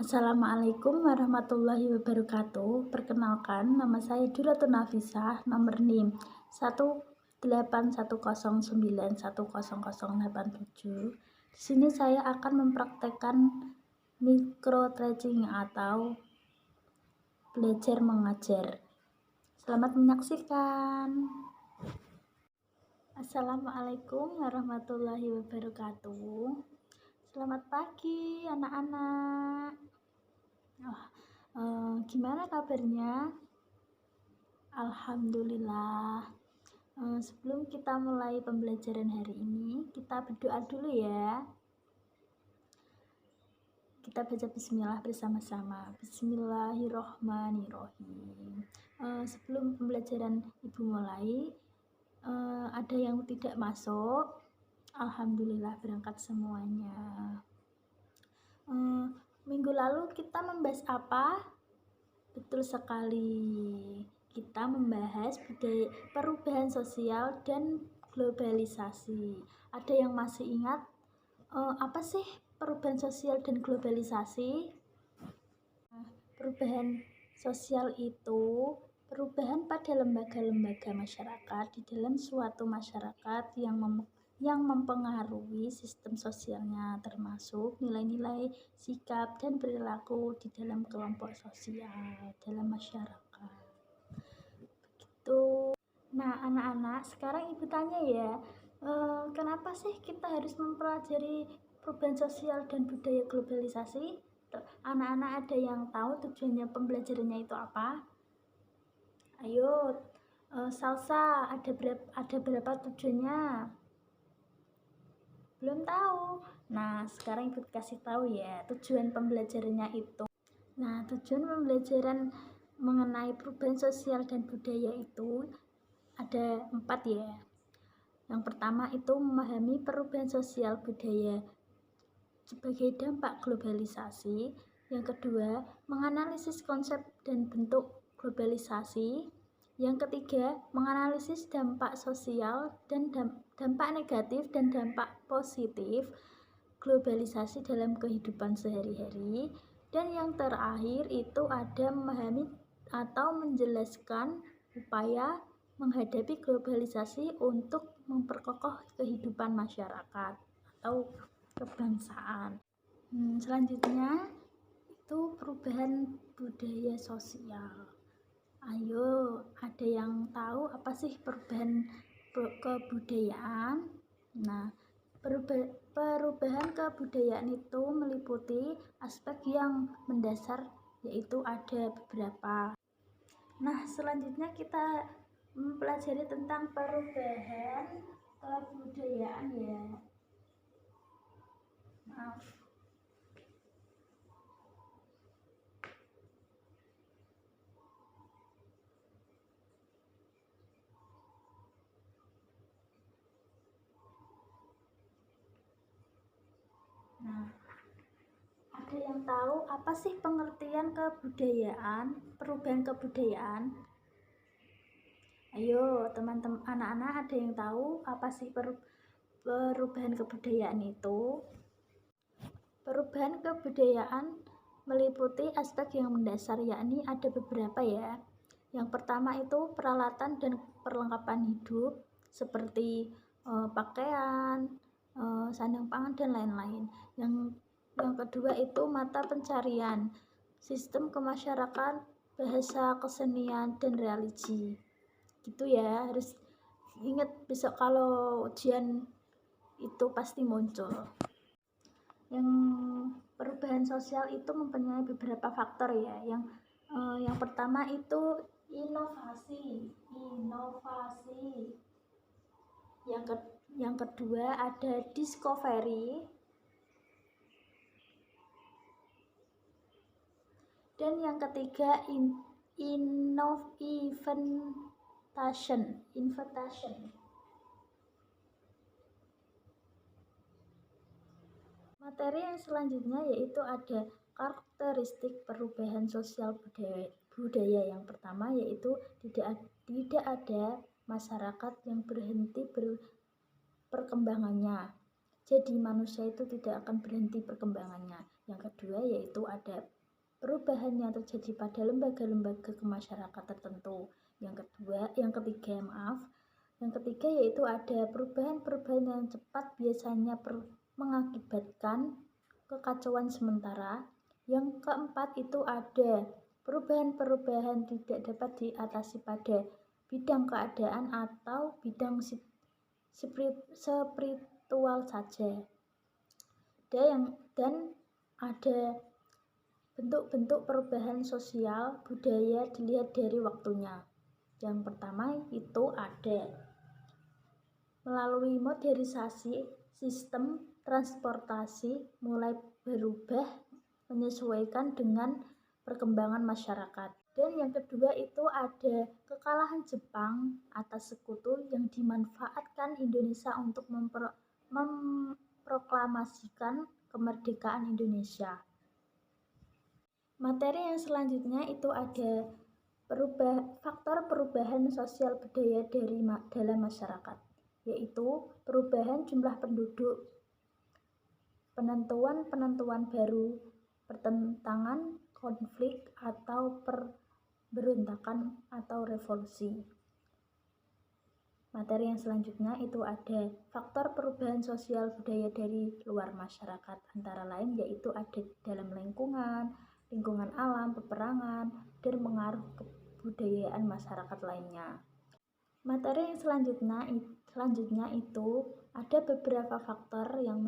Assalamualaikum warahmatullahi wabarakatuh. Perkenalkan, nama saya Duratun Nafisah, nomor NIM 18109100087. Di sini saya akan mempraktekkan micro teaching atau belajar mengajar. Selamat menyaksikan. Assalamualaikum warahmatullahi wabarakatuh. Selamat pagi anak-anak. Gimana kabarnya? Alhamdulillah. Sebelum kita mulai pembelajaran hari ini, kita berdoa dulu ya. Kita baca bismillah bersama-sama. Bismillahirrohmanirrohim. Sebelum pembelajaran ibu mulai, ada yang tidak masuk. Alhamdulillah berangkat semuanya. Minggu lalu kita membahas apa? Betul sekali. Kita membahas perubahan sosial dan globalisasi. Ada yang masih ingat apa sih perubahan sosial dan globalisasi? Perubahan sosial itu perubahan pada lembaga-lembaga masyarakat di dalam suatu masyarakat yang mempengaruhi sistem sosialnya, termasuk nilai-nilai, sikap, dan perilaku di dalam kelompok sosial dalam masyarakat. Begitu. Nah, anak-anak, sekarang ibu tanya ya, kenapa sih kita harus mempelajari perubahan sosial dan budaya globalisasi? Anak-anak ada yang tahu tujuannya pembelajarannya itu apa? Ayo, Salsa, ada berapa tujuannya? Belum tahu. Nah, sekarang ibu kasih tahu ya tujuan pembelajarannya itu. Nah, tujuan pembelajaran mengenai perubahan sosial dan budaya itu ada 4 ya. Yang pertama itu memahami perubahan sosial budaya sebagai dampak globalisasi. Yang kedua, menganalisis konsep dan bentuk globalisasi. Yang ketiga, menganalisis dampak sosial dan dampak negatif dan dampak positif globalisasi dalam kehidupan sehari-hari. Dan yang terakhir itu ada memahami atau menjelaskan upaya menghadapi globalisasi untuk memperkokoh kehidupan masyarakat atau kebangsaan. Selanjutnya itu perubahan budaya sosial. Ayo, ada yang tahu apa sih perubahan kebudayaan? Nah, perubahan kebudayaan itu meliputi aspek yang mendasar, yaitu ada beberapa. Nah, selanjutnya kita mempelajari tentang perubahan kebudayaan ya. Maaf. Nah, ada yang tahu apa sih pengertian kebudayaan, perubahan kebudayaan? Ayo, teman-teman, anak-anak ada yang tahu apa sih perubahan kebudayaan itu? Perubahan kebudayaan meliputi aspek yang mendasar, yakni ada beberapa ya. Yang pertama itu peralatan dan perlengkapan hidup seperti pakaian, sandang pangan, dan lain-lain. Yang kedua itu mata pencarian, sistem kemasyarakatan, bahasa, kesenian, dan religi. Gitu ya, harus ingat besok kalau ujian itu pasti muncul. Yang perubahan sosial itu mempunyai beberapa faktor ya. Yang pertama itu inovasi. Yang kedua ada discovery. Dan yang ketiga invitation. Materi yang selanjutnya yaitu ada karakteristik perubahan sosial budaya. Yang pertama yaitu tidak ada masyarakat yang berhenti perkembangannya. Jadi manusia itu tidak akan berhenti perkembangannya. Yang kedua yaitu ada perubahan yang terjadi pada lembaga-lembaga kemasyarakatan tertentu. Yang ketiga yaitu ada perubahan-perubahan yang cepat biasanya mengakibatkan kekacauan sementara. Yang keempat itu ada perubahan-perubahan tidak dapat diatasi pada bidang keadaan atau bidang spiritual saja. Dan ada bentuk-bentuk perubahan sosial budaya dilihat dari waktunya. Yang pertama itu ada melalui modernisasi sistem transportasi mulai berubah menyesuaikan dengan perkembangan masyarakat. Dan yang kedua itu ada kekalahan Jepang atas sekutu yang dimanfaatkan Indonesia untuk memproklamasikan kemerdekaan Indonesia. Materi yang selanjutnya itu ada faktor perubahan sosial budaya dalam masyarakat, yaitu perubahan jumlah penduduk, penentuan baru, pertentangan, konflik, atau pemberontakan atau revolusi. Materi yang selanjutnya itu ada faktor perubahan sosial budaya dari luar masyarakat, antara lain yaitu ada dalam lingkungan alam, peperangan, dan pengaruh kebudayaan masyarakat lainnya. Materi yang selanjutnya itu ada beberapa faktor yang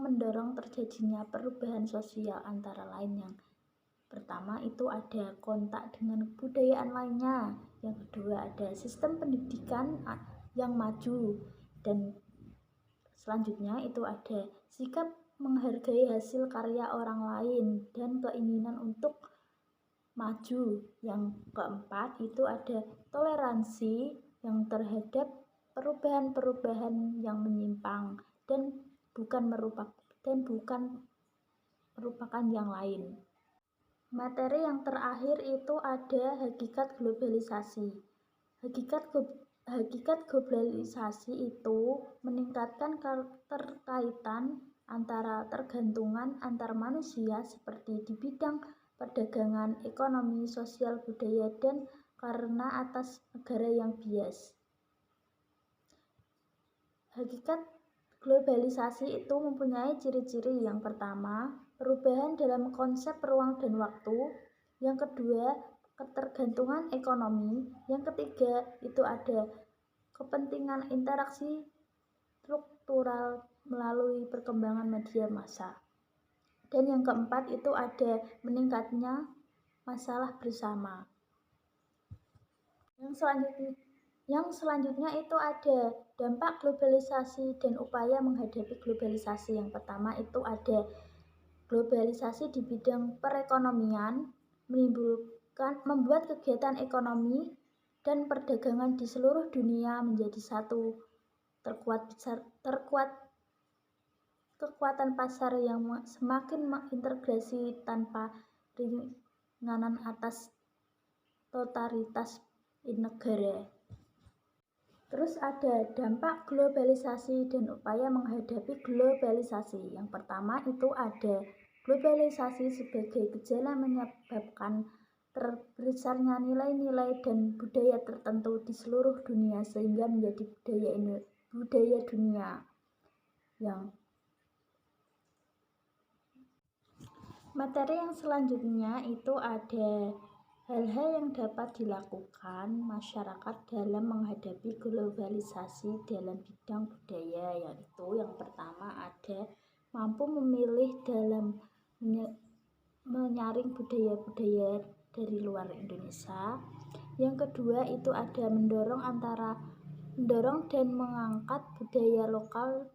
mendorong terjadinya perubahan sosial, antara lain yang pertama itu ada kontak dengan kebudayaan lainnya. Yang kedua ada sistem pendidikan yang maju, dan selanjutnya itu ada sikap menghargai hasil karya orang lain dan keinginan untuk maju. Yang keempat itu ada toleransi yang terhadap perubahan-perubahan yang menyimpang dan bukan merupakan yang lain. Materi yang terakhir itu ada hakikat globalisasi. Hakikat globalisasi itu meningkatkan keterkaitan antara tergantungan antar manusia seperti di bidang perdagangan, ekonomi, sosial, budaya, dan karena atas negara yang bias. Hakikat globalisasi itu mempunyai ciri-ciri. Yang pertama, perubahan dalam konsep ruang dan waktu. Yang kedua, ketergantungan ekonomi. Yang ketiga, itu ada kepentingan interaksi struktural melalui perkembangan media massa. Dan yang keempat itu ada meningkatnya masalah bersama. Yang selanjutnya itu ada dampak globalisasi dan upaya menghadapi globalisasi. Yang pertama itu ada globalisasi di bidang perekonomian, membuat kegiatan ekonomi dan perdagangan di seluruh dunia menjadi satu kekuatan pasar yang semakin mengintegrasi tanpa ringanan atas totalitas negara. Terus ada dampak globalisasi dan upaya menghadapi globalisasi. Yang pertama itu ada globalisasi sebagai gejala menyebabkan terbesarnya nilai-nilai dan budaya tertentu di seluruh dunia sehingga menjadi budaya dunia. Yang materi yang selanjutnya itu ada hal-hal yang dapat dilakukan masyarakat dalam menghadapi globalisasi dalam bidang budaya, yaitu yang pertama ada mampu memilih dalam menyaring budaya-budaya dari luar Indonesia. Yang kedua itu ada mendorong dan mengangkat budaya lokal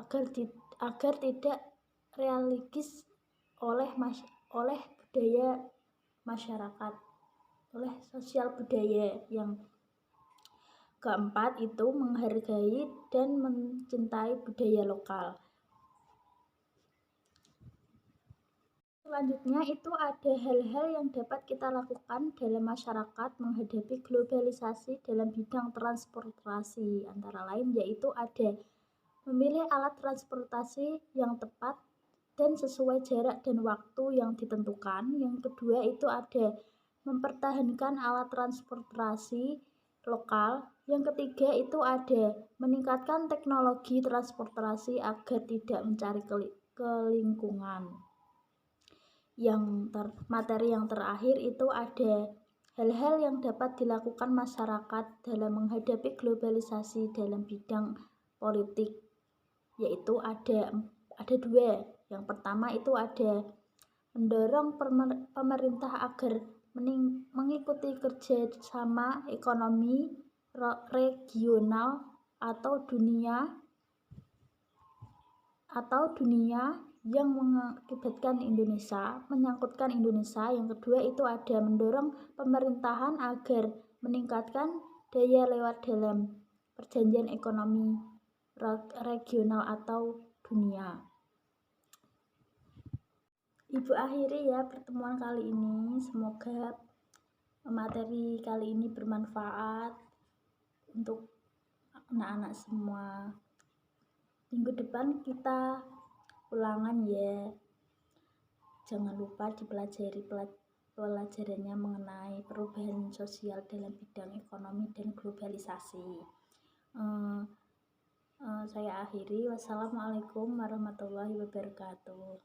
agar tidak religis oleh budaya masyarakat, oleh sosial budaya. Yang keempat itu menghargai dan mencintai budaya lokal. Selanjutnya itu ada hal-hal yang dapat kita lakukan dalam masyarakat menghadapi globalisasi dalam bidang transportasi, antara lain yaitu ada memilih alat transportasi yang tepat dan sesuai jarak dan waktu yang ditentukan. Yang kedua itu ada mempertahankan alat transportasi lokal. Yang ketiga itu ada meningkatkan teknologi transportasi agar tidak mencari ke lingkungan. Materi yang terakhir itu ada hal-hal yang dapat dilakukan masyarakat dalam menghadapi globalisasi dalam bidang politik, yaitu ada dua. Yang pertama itu ada mendorong pemerintah agar mengikuti kerjasama ekonomi regional atau dunia yang menyangkutkan Indonesia. Yang kedua itu ada mendorong pemerintahan agar meningkatkan daya lewat dalam perjanjian ekonomi regional atau dunia. Ibu akhiri ya pertemuan kali ini. Semoga materi kali ini bermanfaat untuk anak-anak semua. Minggu depan kita ulangan ya. Jangan lupa dipelajari pelajarannya mengenai perubahan sosial dalam bidang ekonomi dan globalisasi. Saya akhiri. Wassalamualaikum warahmatullahi wabarakatuh.